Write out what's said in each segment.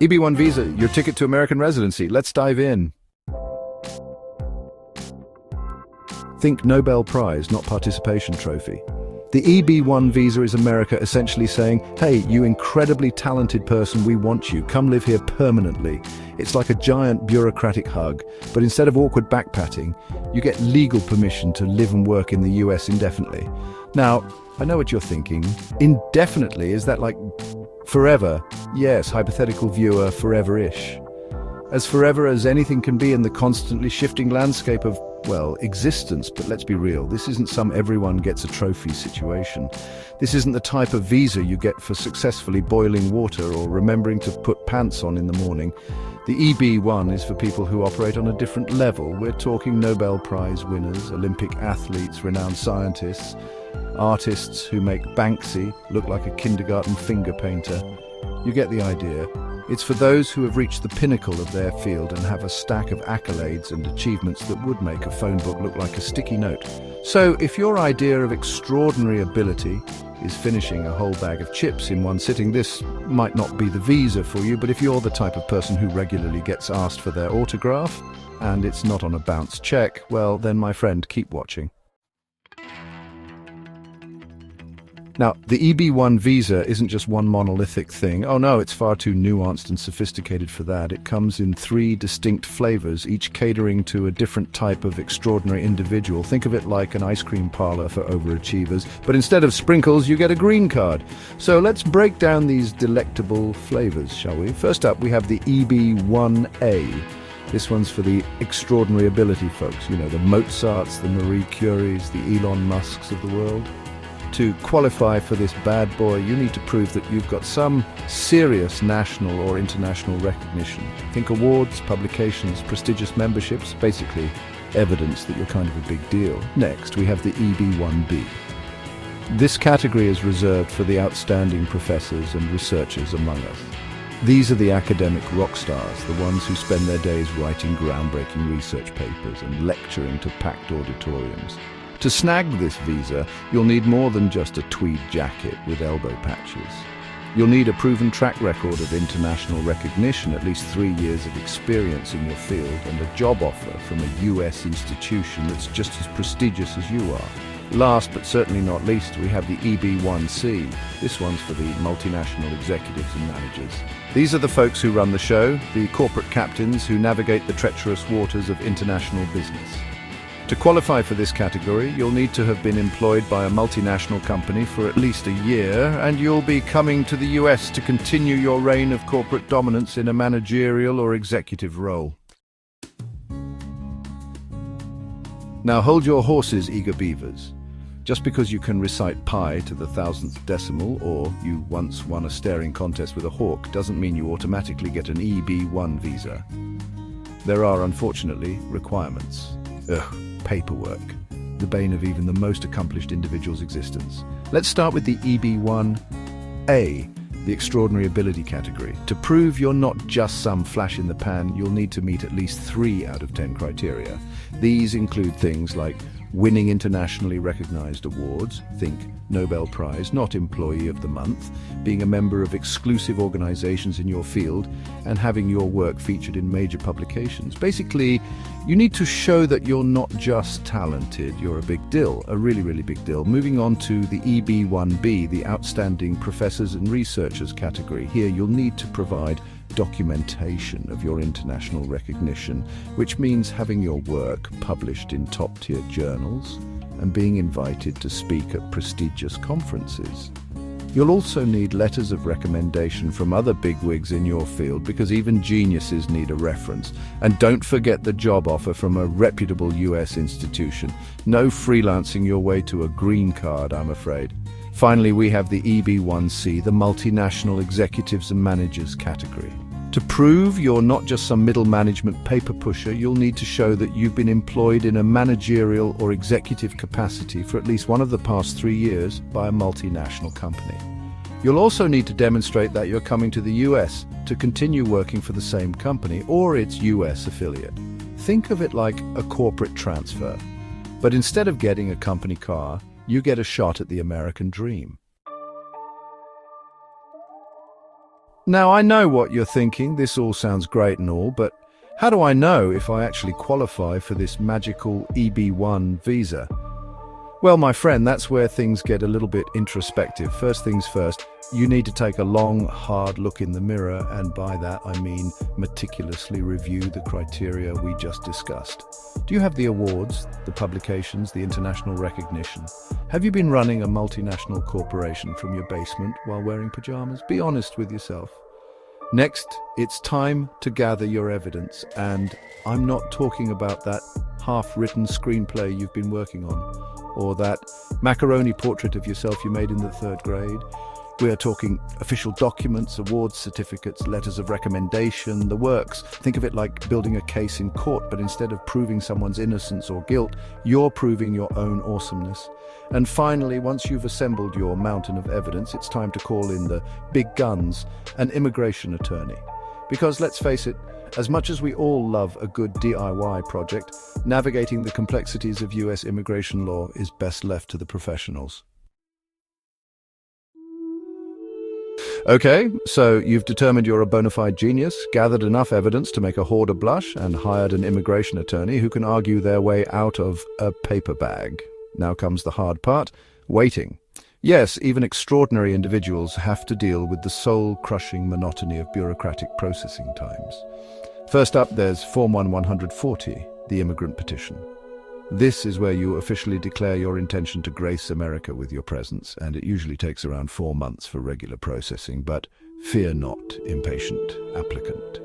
EB-1 visa, your ticket to American residency. Let's dive in. Think Nobel Prize, not participation trophy. The EB-1 visa is America essentially saying, hey, you incredibly talented person, we want you. Come live here permanently. It's like a giant bureaucratic hug, but instead of awkward back-patting, you get legal permission to live and work in the US indefinitely. Now, I know what you're thinking. Indefinitely, is that like forever? Yes, hypothetical viewer, forever-ish. As forever as anything can be in the constantly shifting landscape of, well, existence. But let's be real, this isn't some everyone gets a trophy situation. This isn't the type of visa you get for successfully boiling water or remembering to put pants on in the morning. The EB-1 is for people who operate on a different level. We're talking Nobel Prize winners, Olympic athletes, renowned scientists, artists who make Banksy look like a kindergarten finger painter. You get the idea. It's for those who have reached the pinnacle of their field and have a stack of accolades and achievements that would make a phone book look like a sticky note. So if your idea of extraordinary ability is finishing a whole bag of chips in one sitting, this might not be the visa for you. But if you're the type of person who regularly gets asked for their autograph and it's not on a bounce check, well then, my friend, keep watching. Now, the EB-1 visa isn't just one monolithic thing. Oh no, it's far too nuanced and sophisticated for that. It comes in 3 distinct flavors, each catering to a different type of extraordinary individual. Think of it like an ice cream parlor for overachievers, but instead of sprinkles, you get a green card. So let's break down these delectable flavors, shall we? First up, we have the EB-1A. This one's for the extraordinary ability folks. You know, the Mozarts, the Marie Curies, the Elon Musks of the world. To qualify for this bad boy, you need to prove that you've got some serious national or international recognition. Think awards, publications, prestigious memberships, basically evidence that you're kind of a big deal. Next, we have the EB-1B. This category is reserved for the outstanding professors and researchers among us. These are the academic rock stars, the ones who spend their days writing groundbreaking research papers and lecturing to packed auditoriums. To snag this visa, you'll need more than just a tweed jacket with elbow patches. You'll need a proven track record of international recognition, at least 3 years of experience in your field, and a job offer from a US institution that's just as prestigious as you are. Last but certainly not least, we have the EB-1C. This one's for the multinational executives and managers. These are the folks who run the show, the corporate captains who navigate the treacherous waters of international business. To qualify for this category, you'll need to have been employed by a multinational company for at least a year, and you'll be coming to the US to continue your reign of corporate dominance in a managerial or executive role. Now hold your horses, eager beavers. Just because you can recite pi to the 1000th decimal, or you once won a staring contest with a hawk, doesn't mean you automatically get an EB-1 visa. There are, unfortunately, requirements. Paperwork, the bane of even the most accomplished individual's existence. Let's start with the EB-1A, the extraordinary ability category. To prove you're not just some flash in the pan, you'll need to meet at least 3 out of 10 criteria. These include things like winning internationally recognized awards, think Nobel Prize, not Employee of the Month, being a member of exclusive organizations in your field, and having your work featured in major publications. Basically, you need to show that you're not just talented, you're a big deal, a really, really big deal. Moving on to the EB-1B, the Outstanding Professors and Researchers category. Here, you'll need to provide documentation of your international recognition, which means having your work published in top-tier journals and being invited to speak at prestigious conferences. You'll also need letters of recommendation from other bigwigs in your field, because even geniuses need a reference. And don't forget the job offer from a reputable US institution. No freelancing your way to a green card, I'm afraid. Finally, we have the EB-1C, the multinational executives and managers category. To prove you're not just some middle management paper pusher, you'll need to show that you've been employed in a managerial or executive capacity for at least one of the past 3 years by a multinational company. You'll also need to demonstrate that you're coming to the US to continue working for the same company or its US affiliate. Think of it like a corporate transfer, but instead of getting a company car, you get a shot at the American dream. Now, I know what you're thinking. This all sounds great and all, but how do I know if I actually qualify for this magical EB-1 visa? Well, my friend, that's where things get a little bit introspective. First things first, you need to take a long, hard look in the mirror, and by that I mean meticulously review the criteria we just discussed. Do you have the awards, the publications, the international recognition? Have you been running a multinational corporation from your basement while wearing pajamas? Be honest with yourself. Next, it's time to gather your evidence, and I'm not talking about that half-written screenplay you've been working on, or that macaroni portrait of yourself you made in the 3rd grade. We are talking official documents, awards, certificates, letters of recommendation, the works. Think of it like building a case in court, but instead of proving someone's innocence or guilt, you're proving your own awesomeness. And finally, once you've assembled your mountain of evidence, it's time to call in the big guns, an immigration attorney. Because let's face it, as much as we all love a good DIY project, navigating the complexities of US immigration law is best left to the professionals. Okay, so you've determined you're a bona fide genius, gathered enough evidence to make a hoarder blush, and hired an immigration attorney who can argue their way out of a paper bag. Now comes the hard part, waiting. Yes, even extraordinary individuals have to deal with the soul-crushing monotony of bureaucratic processing times. First up, there's Form 140, the immigrant petition. This is where you officially declare your intention to grace America with your presence, and it usually takes around 4 months for regular processing, but fear not, impatient applicant.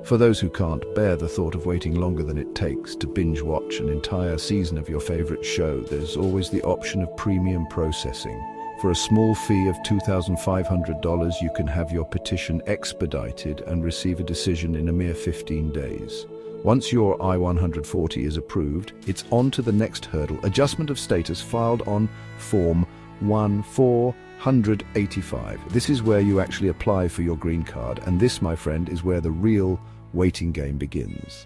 For those who can't bear the thought of waiting longer than it takes to binge-watch an entire season of your favorite show, there's always the option of premium processing. For a small fee of $2,500, you can have your petition expedited and receive a decision in a mere 15 days. Once your I-140 is approved, it's on to the next hurdle, adjustment of status filed on Form 1485. This is where you actually apply for your green card, and this, my friend, is where the real waiting game begins.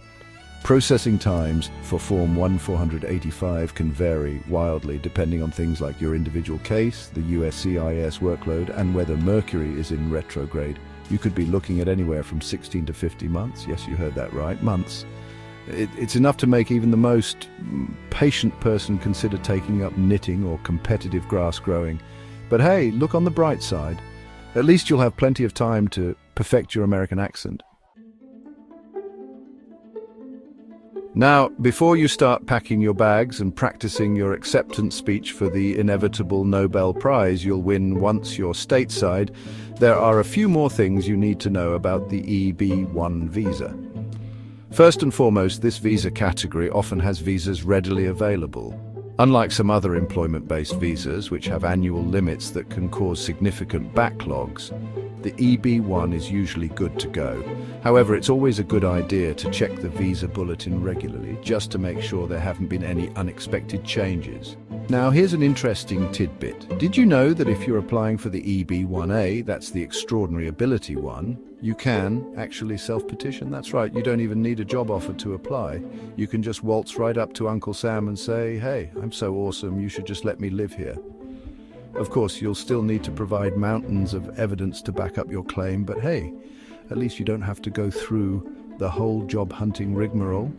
Processing times for Form 1485 can vary wildly depending on things like your individual case, the USCIS workload, and whether Mercury is in retrograde. You could be looking at anywhere from 16 to 50 months. Yes, you heard that right, months. It's enough to make even the most patient person consider taking up knitting or competitive grass growing. But hey, look on the bright side. At least you'll have plenty of time to perfect your American accent. Now, before you start packing your bags and practicing your acceptance speech for the inevitable Nobel Prize you'll win once you're stateside, there are a few more things you need to know about the EB-1 visa. First and foremost, this visa category often has visas readily available. Unlike some other employment-based visas, which have annual limits that can cause significant backlogs, the EB-1 is usually good to go. However, it's always a good idea to check the visa bulletin regularly, just to make sure there haven't been any unexpected changes. Now, here's an interesting tidbit. Did you know that if you're applying for the EB-1A, that's the Extraordinary Ability one, you can actually self-petition? That's right, you don't even need a job offer to apply. You can just waltz right up to Uncle Sam and say, "Hey, I'm so awesome, you should just let me live here." Of course, you'll still need to provide mountains of evidence to back up your claim, but hey, at least you don't have to go through the whole job hunting rigmarole.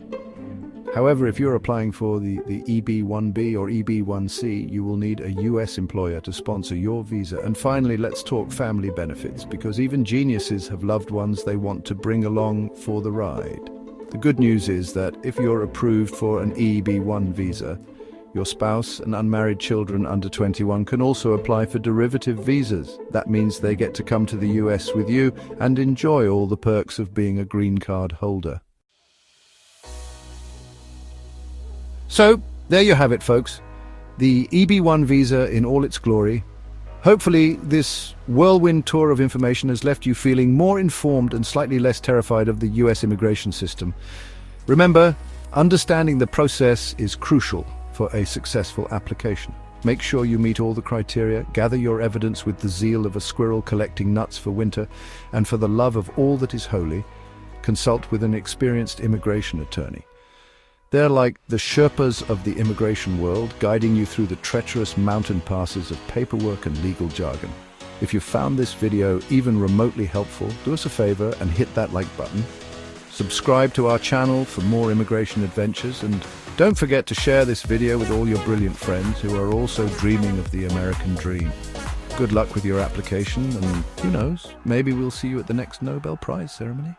However, if you're applying for the EB-1B or EB-1C, you will need a US employer to sponsor your visa. And finally, let's talk family benefits, because even geniuses have loved ones they want to bring along for the ride. The good news is that if you're approved for an EB-1 visa, your spouse and unmarried children under 21 can also apply for derivative visas. That means they get to come to the US with you and enjoy all the perks of being a green card holder. So, there you have it, folks. The EB-1 visa in all its glory. Hopefully, this whirlwind tour of information has left you feeling more informed and slightly less terrified of the US immigration system. Remember, understanding the process is crucial for a successful application. Make sure you meet all the criteria, gather your evidence with the zeal of a squirrel collecting nuts for winter, and for the love of all that is holy, consult with an experienced immigration attorney. They're like the Sherpas of the immigration world, guiding you through the treacherous mountain passes of paperwork and legal jargon. If you found this video even remotely helpful, do us a favor and hit that like button. Subscribe to our channel for more immigration adventures, and don't forget to share this video with all your brilliant friends who are also dreaming of the American dream. Good luck with your application, and who knows, maybe we'll see you at the next Nobel Prize ceremony.